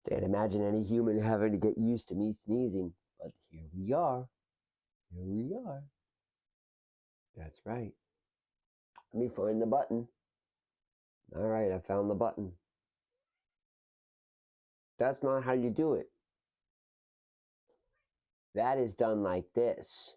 Can't imagine any human having to get used to me sneezing, but here we are. Here we are. That's right. Let me find the button. All right, I found the button. That's not how you do it. That is done like this.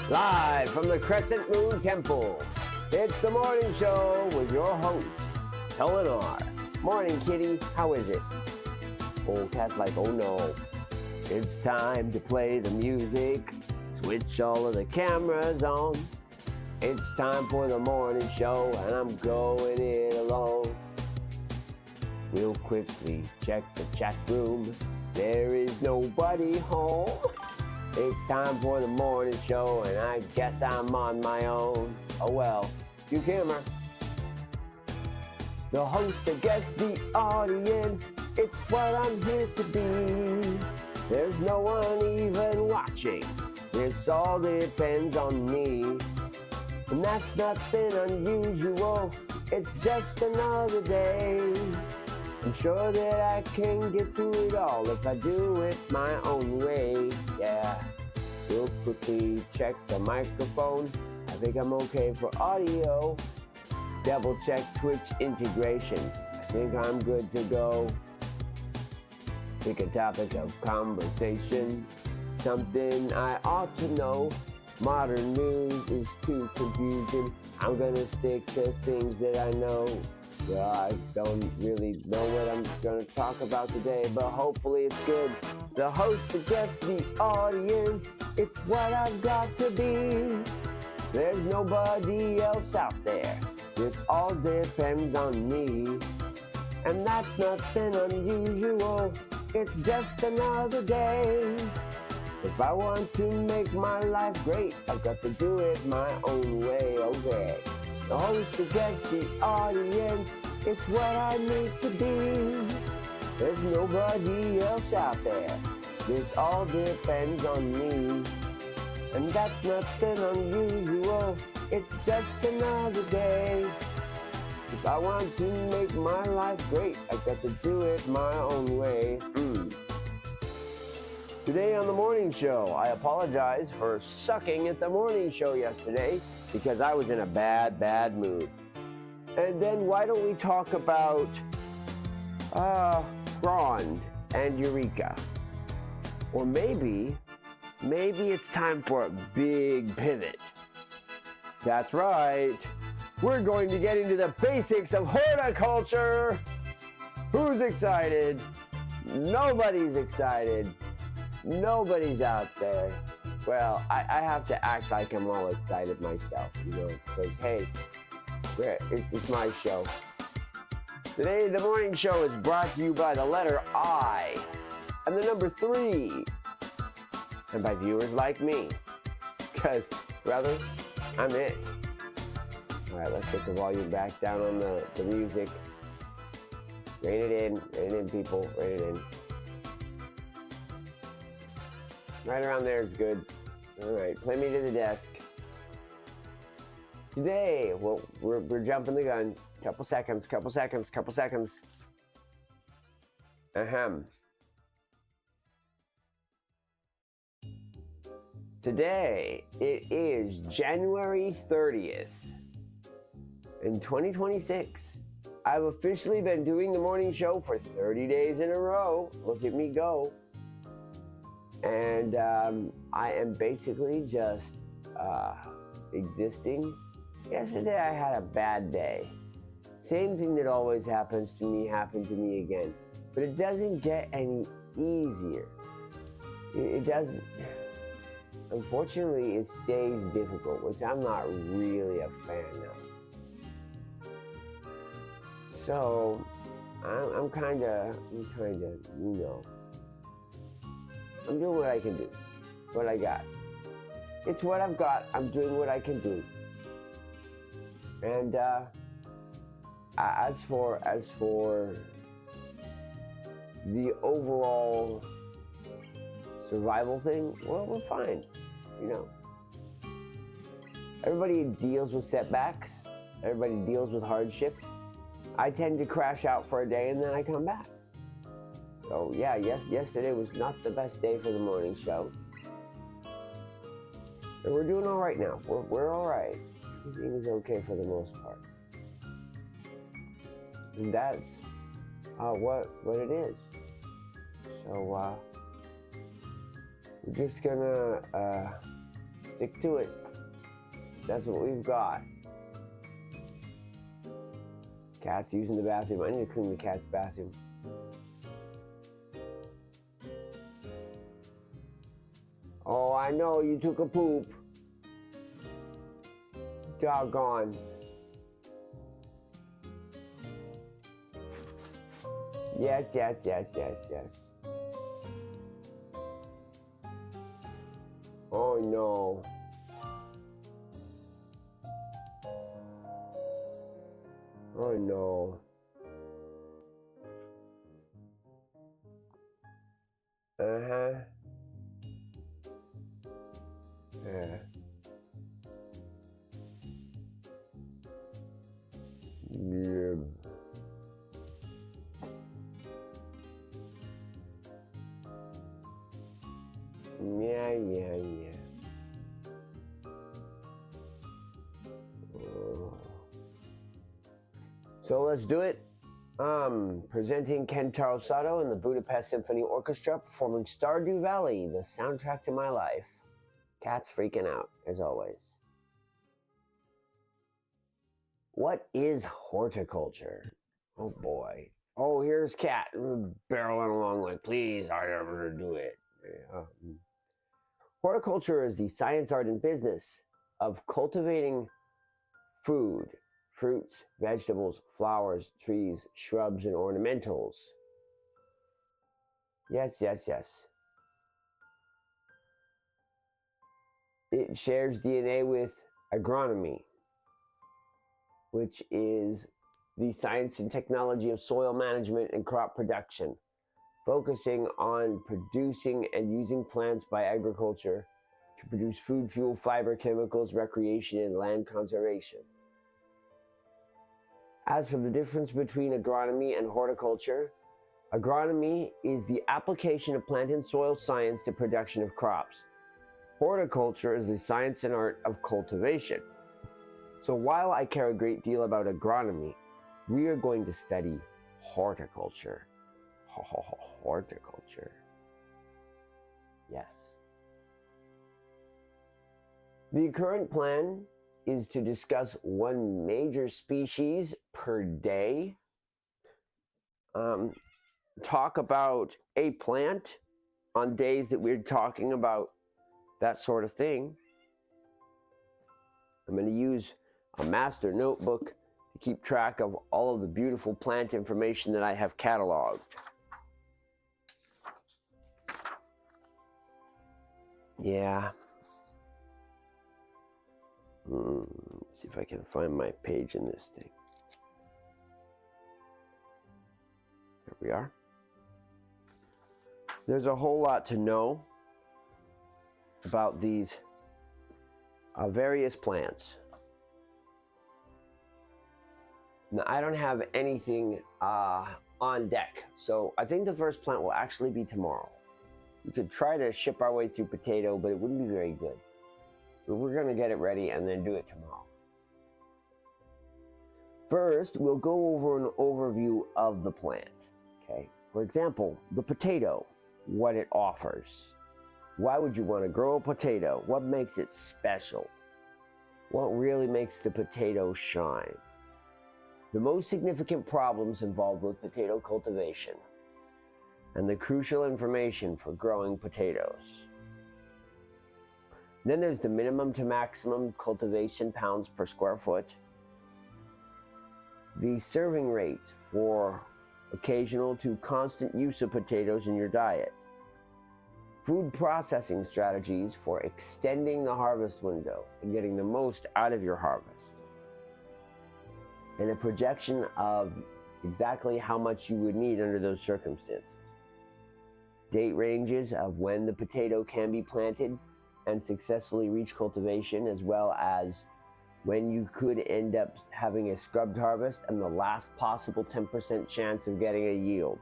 Live from the Crescent Moon Temple, it's the morning show with your host, Tolinar. Morning, kitty. How is it? Old cat's like, oh no. It's time to play the music. Switch all of the cameras on. It's time for the morning show, and I'm going it alone. We'll quickly check the chat room. There is nobody home. It's time for the morning show, and I guess I'm on my own. Oh well, you camera. The host, the guest, the audience, it's what I'm here to be. There's no one even watching. This all depends on me. And that's nothing unusual. It's just another day. I'm sure that I can get through it all if I do it my own way. Yeah. We'll quickly check the microphone. I think I'm okay for audio. Double check Twitch integration. I think I'm good to go. Pick a topic of conversation. Something I ought to know. Modern news is too confusing. I'm gonna stick to things that I know. Well, I don't really know what I'm gonna talk about today, but hopefully it's good. The host, the guest, the audience, it's what I've got to be. There's nobody else out there. This all depends on me. And that's nothing unusual. It's just another day. If I want to make my life great, I've got to do it my own way, okay. The host, the guest, the audience, it's what I need to be. There's nobody else out there. This all depends on me. And that's nothing unusual. It's just another day. If I want to make my life great, I've got to do it my own way. Today on the morning show, I apologize for sucking at the morning show yesterday because I was in a bad mood. And then why don't we talk about Ron and Eureka? Or maybe it's time for a big pivot. That's right. We're going to get into the basics of horticulture. Who's excited? Nobody's excited. Nobody's out there. Well, I have to act like I'm all excited myself, because hey, it's my show. Today, the morning show is brought to you by the letter I and the number 3, and by viewers like me, because, brother, I'm it. All right, let's get the volume back down on the music. Rein it in, people, rein it in. Right around there is good. All right, play me to the desk. Today, well, we're jumping the gun. Couple seconds. Ahem. Today, it is January 30th in 2026. I've officially been doing the morning show for 30 days in a row. Look at me go. And I am basically just existing. Yesterday I had a bad day. Same thing that always happens to me happened to me again. But it doesn't get any easier. It does. Unfortunately, it stays difficult, which I'm not really a fan of. So I'm kind of, I'm doing what I can do, what I got. It's what I've got. I'm doing what I can do. And as for the overall survival thing, well, we're fine, you know. Everybody deals with setbacks. Everybody deals with hardship. I tend to crash out for a day and then I come back. So yeah, yesterday was not the best day for the morning show. And we're doing all right now. We're all right. Everything is okay for the most part. And that's what it is. So we're just gonna stick to it. That's what we've got. Cat's using the bathroom. I need to clean the cat's bathroom. Oh, I know, you took a poop. Doggone. Yes. Oh no. Oh no. Uh-huh. Yeah. Yeah. Yeah. Oh. So let's do it. Presenting Kentaro Sato and the Budapest Symphony Orchestra performing Stardew Valley, the soundtrack to my life. Cat's freaking out, as always. What is horticulture? Oh boy. Oh, here's Cat barreling along like, please, I never do it. Horticulture is the science, art, and business of cultivating food, fruits, vegetables, flowers, trees, shrubs, and ornamentals. Yes. It shares DNA with agronomy, which is the science and technology of soil management and crop production, focusing on producing and using plants by agriculture to produce food, fuel, fiber, chemicals, recreation, and land conservation. As for the difference between agronomy and horticulture, agronomy is the application of plant and soil science to production of crops. Horticulture is the science and art of cultivation. So while I care a great deal about agronomy, we are going to study horticulture. Horticulture. Yes. The current plan is to discuss one major species per day. Talk about a plant on days that we're talking about that sort of thing. I'm going to use a master notebook to keep track of all of the beautiful plant information that I have cataloged. Yeah. Let's see if I can find my page in this thing. There we are. There's a whole lot to know about these various plants. Now, I don't have anything on deck, so I think the first plant will actually be tomorrow. We could try to ship our way through potato, but it wouldn't be very good. But we're going to get it ready and then do it tomorrow. First, we'll go over an overview of the plant. Okay. For example, the potato, what it offers. Why would you want to grow a potato? What makes it special? What really makes the potato shine? The most significant problems involved with potato cultivation and the crucial information for growing potatoes. Then there's the minimum to maximum cultivation pounds per square foot, the serving rates for occasional to constant use of potatoes in your diet, food processing strategies for extending the harvest window and getting the most out of your harvest, and a projection of exactly how much you would need under those circumstances. date ranges of when the potato can be planted and successfully reach cultivation, as well as when you could end up having a scrubbed harvest and the last possible 10% chance of getting a yield.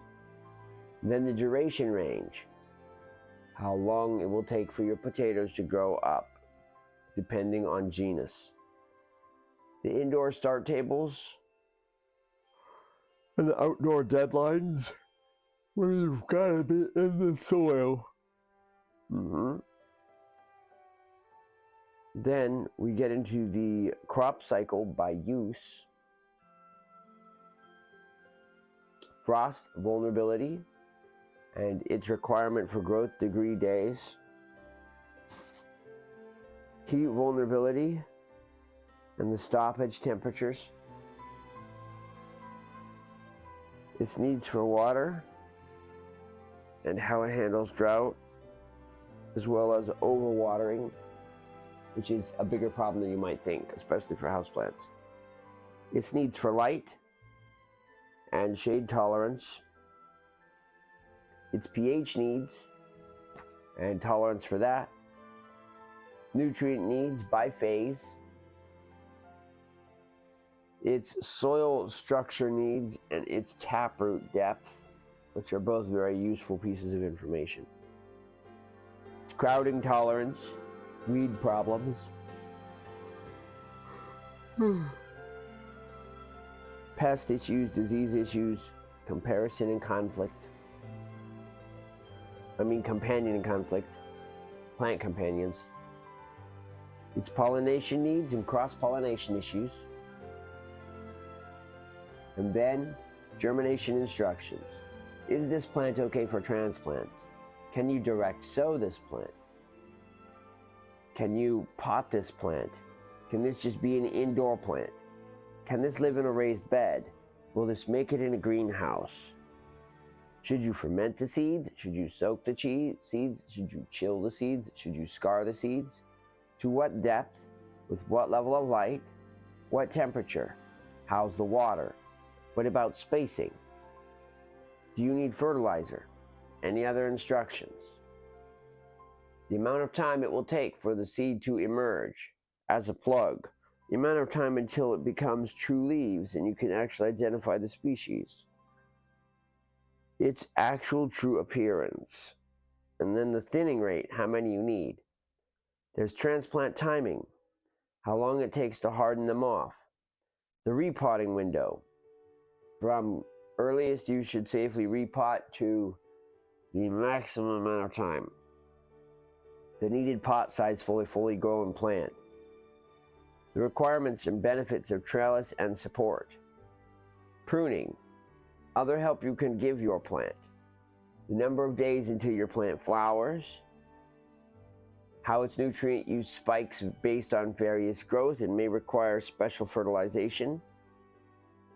Then the duration range, how long it will take for your potatoes to grow up, depending on genus. The indoor start tables and the outdoor deadlines, where you've got to be in the soil. Then we get into the crop cycle by use, frost vulnerability and its requirement for growth degree days, heat vulnerability and the stoppage temperatures, its needs for water and how it handles drought, as well as overwatering, which is a bigger problem than you might think, especially for houseplants. Its needs for light and shade tolerance, its pH needs and tolerance for that, its nutrient needs by phase, its soil structure needs, and its taproot depth, which are both very useful pieces of information. Its crowding tolerance, weed problems, pest issues, disease issues, companion and conflict, plant companions, its pollination needs and cross-pollination issues, and then germination instructions. Is this plant okay for transplants? Can you direct sow this plant? Can you pot this plant? Can this just be an indoor plant? Can this live in a raised bed? Will this make it in a greenhouse? Should you ferment the seeds? Should you soak the seeds? Should you chill the seeds? Should you scar the seeds? To what depth? With what level of light? What temperature? How's the water? What about spacing? Do you need fertilizer? Any other instructions? The amount of time it will take for the seed to emerge as a plug. The amount of time until it becomes true leaves and you can actually identify the species. Its actual true appearance. And then the thinning rate, how many you need. There's transplant timing, how long it takes to harden them off. The repotting window, from earliest you should safely repot to the maximum amount of time. The needed pot size for a fully grown plant. The requirements and benefits of trellis and support. Pruning, other help you can give your plant. The number of days until your plant flowers. How its nutrient use spikes based on various growth and may require special fertilization.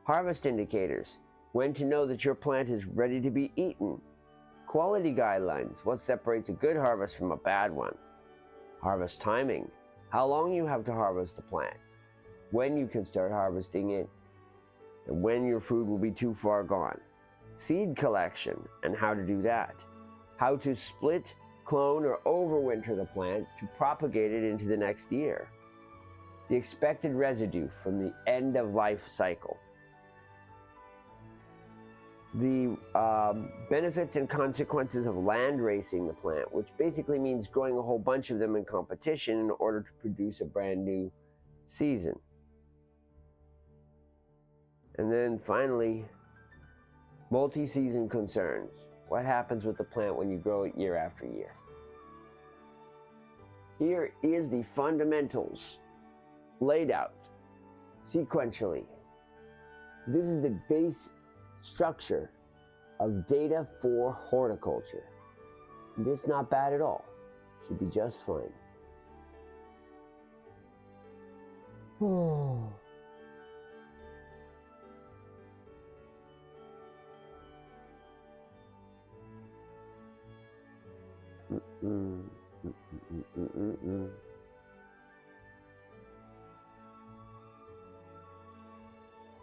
Harvest indicators, when to know that your plant is ready to be eaten. Quality guidelines, what separates a good harvest from a bad one. Harvest timing, how long you have to harvest the plant, when you can start harvesting it, and when your food will be too far gone. Seed collection and how to do that. How to split, clone, or overwinter the plant to propagate it into the next year. The expected residue from the end of life cycle. The benefits and consequences of land racing the plant, which basically means growing a whole bunch of them in competition in order to produce a brand new season. And then finally, multi-season concerns. What happens with the plant when you grow it year after year? Here is the fundamentals laid out sequentially. This is the base structure of data for horticulture. This is not bad at all. Should be just fine.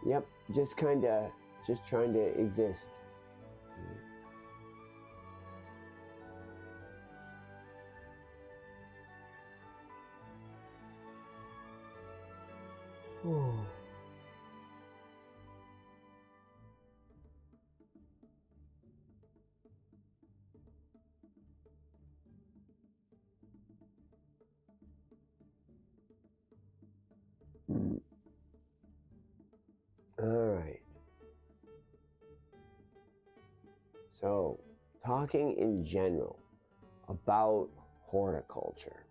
Yep, just trying to exist. All right. So, talking in general about horticulture,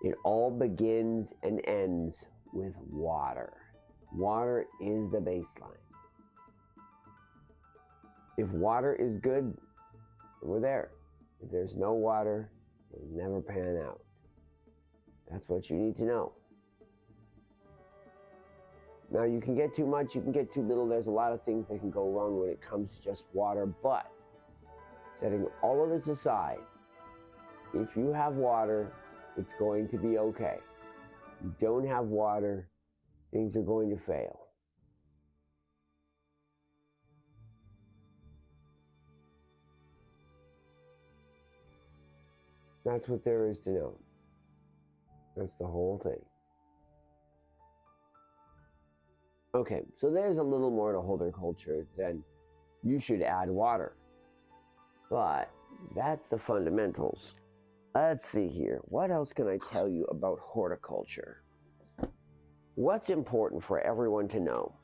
it all begins and ends with water. Water is the baseline. If water is good, we're there. If there's no water, it'll never pan out. That's what you need to know. Now, you can get too much, you can get too little. There's a lot of things that can go wrong when it comes to just water, but setting all of this aside, if you have water, it's going to be okay. If you don't have water, things are going to fail. That's what there is to know. That's the whole thing. Okay, so there's a little more to horticulture than you should add water. But that's the fundamentals. Let's see here. What else can I tell you about horticulture? What's important for everyone to know?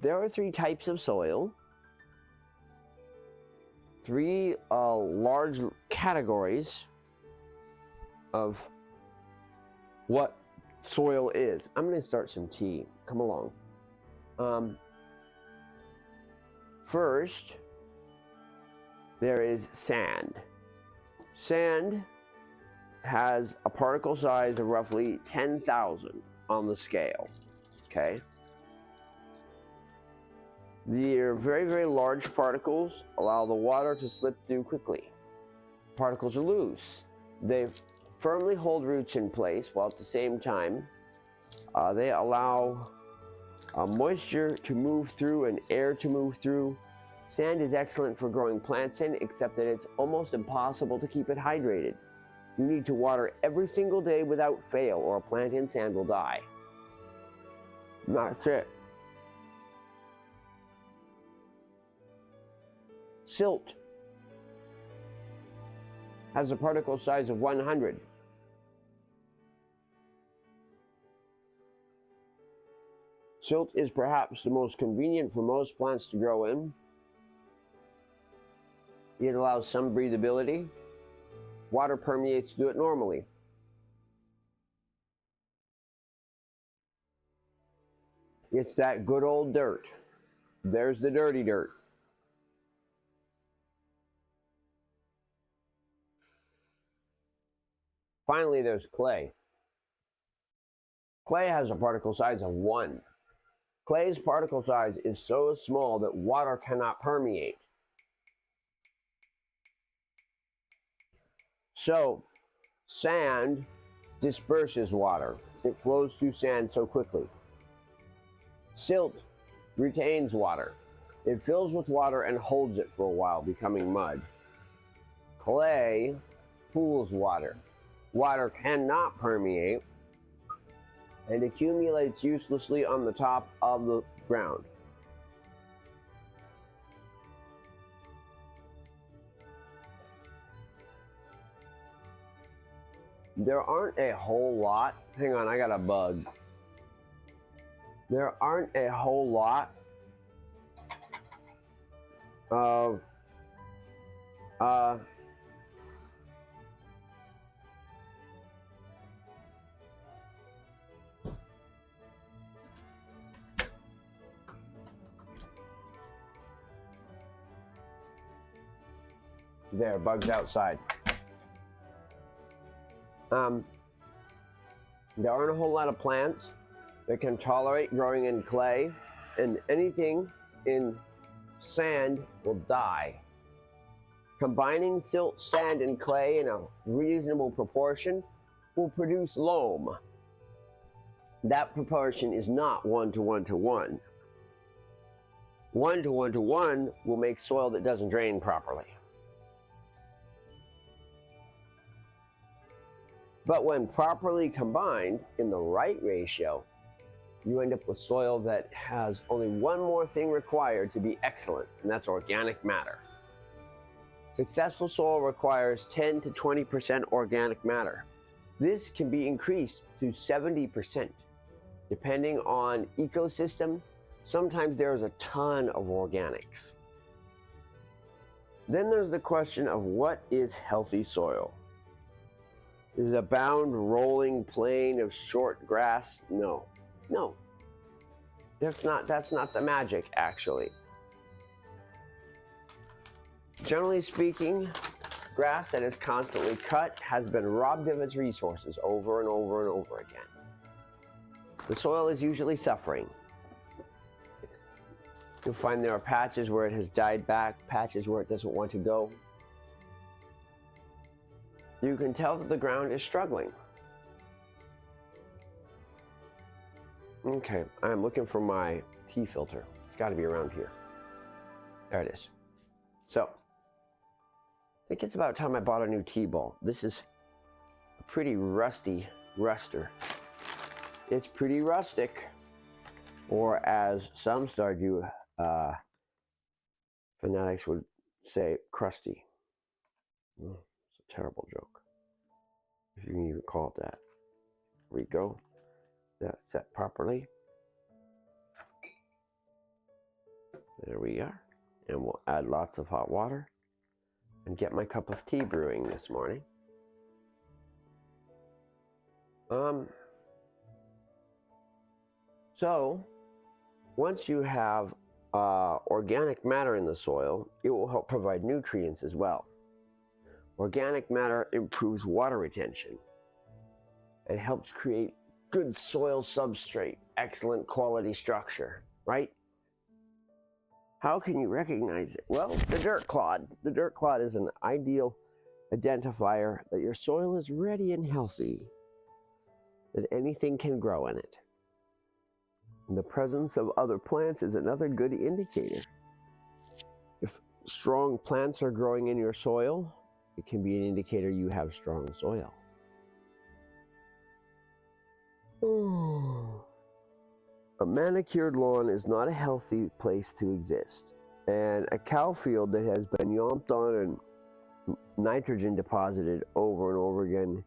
There are 3 types of soil. 3 large categories of what soil is. I'm going to start some tea. Come along. First, there is sand. Sand has a particle size of roughly 10,000 on the scale, okay? The very, very large particles allow the water to slip through quickly. Particles are loose. They firmly hold roots in place, while at the same time, they allow moisture to move through and air to move through. Sand is excellent for growing plants in, except that it's almost impossible to keep it hydrated. You need to water every single day without fail, or a plant in sand will die. That's it. Silt has a particle size of 100. Silt is perhaps the most convenient for most plants to grow in. It allows some breathability. Water permeates through it normally. It's that good old dirt. There's the dirty dirt. Finally, there's clay. Clay has a particle size of 1. Clay's particle size is so small that water cannot permeate. So, sand disperses water. It flows through sand so quickly. Silt retains water. It fills with water and holds it for a while, becoming mud. Clay pools water. Water cannot permeate and accumulates uselessly on the top of the ground. There aren't a whole lot. Hang on, I got a bug. There aren't a whole lot of there, bugs outside. There aren't a whole lot of plants that can tolerate growing in clay, and anything in sand will die. Combining silt, sand, and clay in a reasonable proportion will produce loam. That proportion is not 1 to 1 to 1. 1 to 1 to 1 will make soil that doesn't drain properly. But when properly combined in the right ratio, you end up with soil that has only one more thing required to be excellent, and that's organic matter. Successful soil requires 10 to 20% organic matter. This can be increased to 70%. Depending on ecosystem, sometimes there is a ton of organics. Then there's the question of what is healthy soil? Is it a bound rolling plain of short grass? No. That's not the magic, actually. Generally speaking, grass that is constantly cut has been robbed of its resources over and over and over again. The soil is usually suffering. You'll find there are patches where it has died back, patches where it doesn't want to go. You can tell that the ground is struggling. Okay, I'm looking for my tea filter. It's got to be around here. There it is. So, I think it's about time I bought a new tea ball. This is a pretty rusty ruster. It's pretty rustic, or as some Stardew fanatics would say, crusty. It's a terrible joke, if you can even call it that. Here we go. That's set properly. There we are. And we'll add lots of hot water and get my cup of tea brewing this morning. So, once you have organic matter in the soil, it will help provide nutrients as well. Organic matter improves water retention. It helps create good soil substrate, excellent quality structure, right? How can you recognize it? Well, the dirt clod. The dirt clod is an ideal identifier that your soil is ready and healthy, that anything can grow in it. And the presence of other plants is another good indicator. If strong plants are growing in your soil, it can be an indicator you have strong soil. A manicured lawn is not a healthy place to exist. And a cow field that has been yomped on and nitrogen deposited over and over again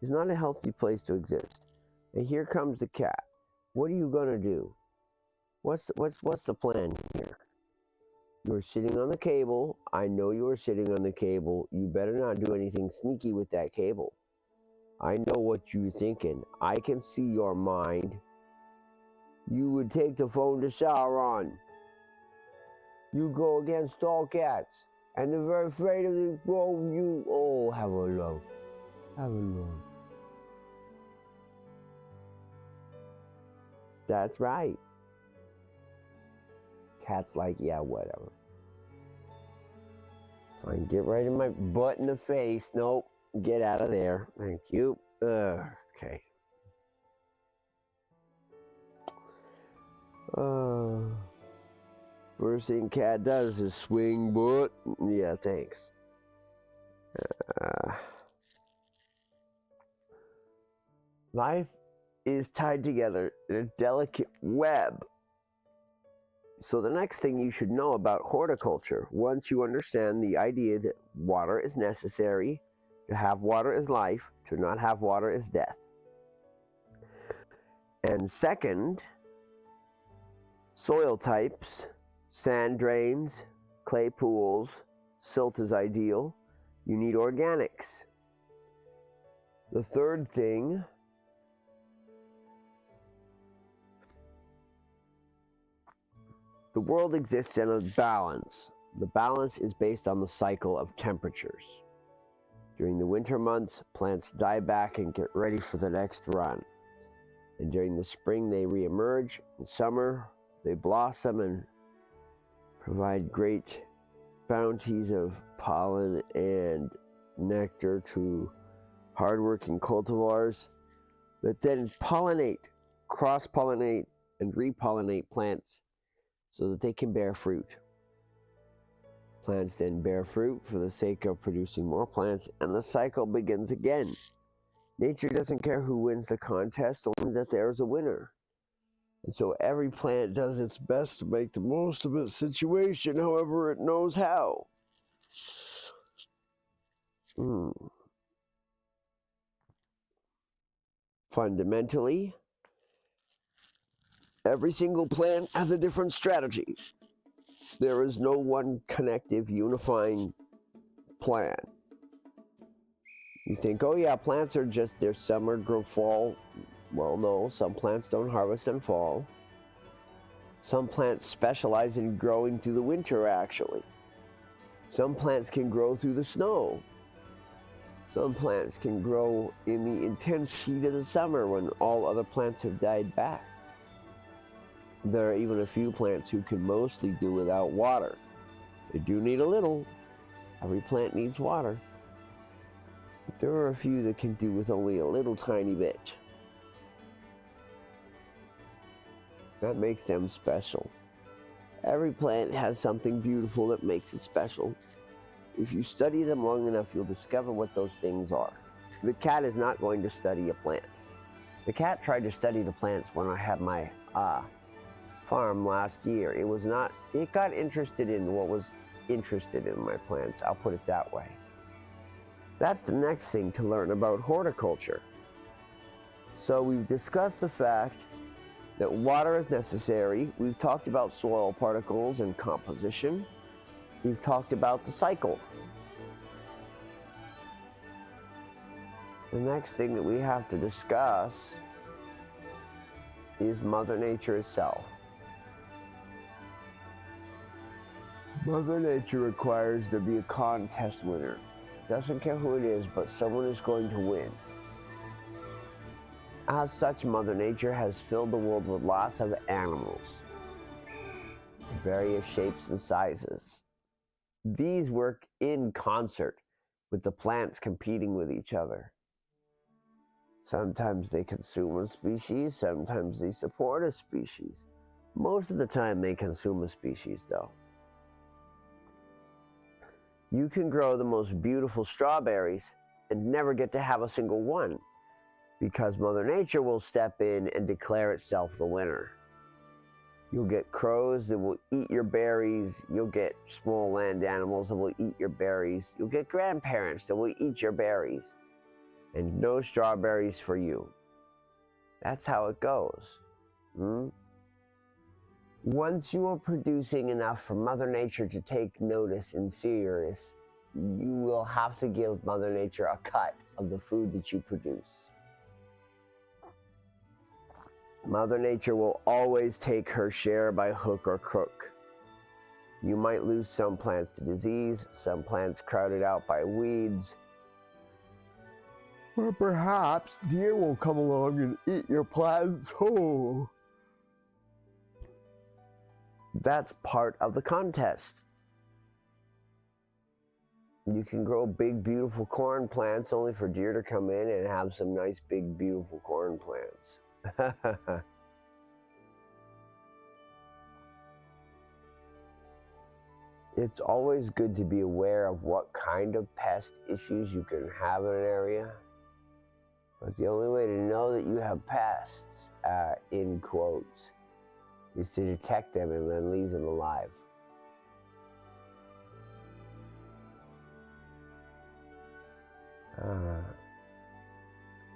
is not a healthy place to exist. And here comes the cat. What are you gonna do? What's the plan here? You're sitting on the cable. I know you are sitting on the cable. You better not do anything sneaky with that cable. I know what you're thinking. I can see your mind. You would take the phone to Sauron. You go against all cats. And they're very afraid of the have a love. Have a love. That's right. Cat's like, yeah, whatever. Fine, get right in my butt in the face. Nope, get out of there. Thank you. Okay. First thing cat does is swing butt. Yeah, thanks. Life is tied together in a delicate web. So the next thing you should know about horticulture, once you understand the idea that water is necessary, to have water is life, to not have water is death. And second, soil types, sand drains, clay pools, silt is ideal. You need organics. The third thing, the world exists in a balance. The balance is based on the cycle of temperatures. During the winter months, plants die back and get ready for the next run. And during the spring, they reemerge. In summer, they blossom and provide great bounties of pollen and nectar to hardworking cultivars that then pollinate, cross-pollinate, and repollinate plants so that they can bear fruit. Plants then bear fruit for the sake of producing more plants, and the cycle begins again. Nature doesn't care who wins the contest, only that there is a winner. And so every plant does its best to make the most of its situation, however it knows how. Fundamentally, every single plant has a different strategy. There is no one connective, unifying plan. You think, oh yeah, plants are just their summer, grow, fall. Well, no, some plants don't harvest in fall. Some plants specialize in growing through the winter, actually. Some plants can grow through the snow. Some plants can grow in the intense heat of the summer when all other plants have died back. There are even a few plants who can mostly do without water. They do need a little. Every plant needs water. But there are a few that can do with only a little tiny bit. That makes them special. Every plant has something beautiful that makes it special. If you study them long enough, you'll discover what those things are. The cat is not going to study a plant. The cat tried to study the plants when I had my farm last year. It got interested in what was interested in my plants. I'll put it that way. That's the next thing to learn about horticulture. So we've discussed the fact that water is necessary. We've talked about soil particles and composition. We've talked about the cycle. The next thing that we have to discuss is Mother Nature itself. Mother Nature requires there be a contest winner. Doesn't care who it is, but someone is going to win. As such, Mother Nature has filled the world with lots of animals, various shapes and sizes. These work in concert with the plants competing with each other. Sometimes they consume a species, sometimes they support a species. Most of the time they consume a species, though. You can grow the most beautiful strawberries and never get to have a single one, because Mother Nature will step in and declare itself the winner. You'll get crows that will eat your berries. You'll get small land animals that will eat your berries. You'll get grandparents that will eat your berries. And no strawberries for you. That's how it goes. Once you are producing enough for Mother Nature to take notice and serious, you will have to give Mother Nature a cut of the food that you produce. Mother Nature will always take her share by hook or crook. You might lose some plants to disease, some plants crowded out by weeds, or perhaps deer will come along and eat your plants whole. That's part of the contest. You can grow big, beautiful corn plants only for deer to come in and have some nice, big, beautiful corn plants. It's always good to be aware of what kind of pest issues you can have in an area. But the only way to know that you have pests, in quotes, is to detect them and then leave them alive.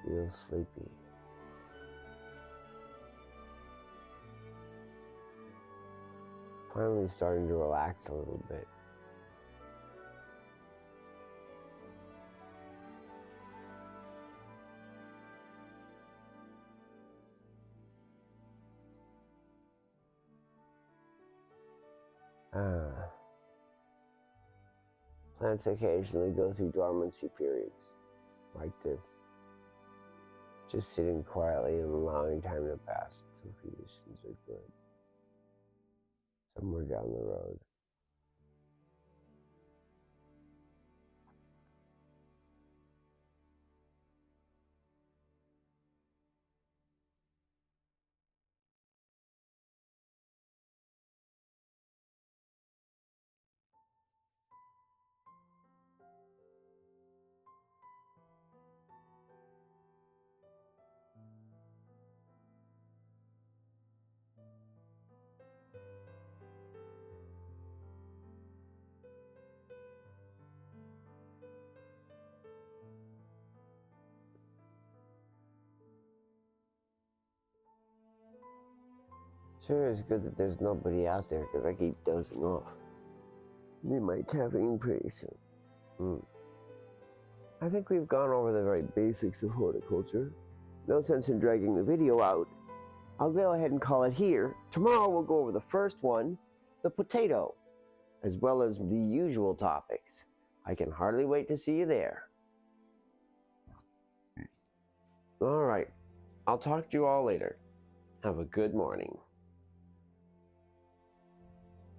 Feel sleepy. Finally starting to relax a little bit. Plants occasionally go through dormancy periods, like this. Just sitting quietly and allowing time to pass until conditions are good. Somewhere down the road. Sure is good that there's nobody out there because I keep dozing off. Need my caffeine pretty soon. I think we've gone over the very basics of horticulture. No sense in dragging the video out. I'll go ahead and call it here. Tomorrow we'll go over the first one, the potato, as well as the usual topics. I can hardly wait to see you there. All right, I'll talk to you all later. Have a good morning.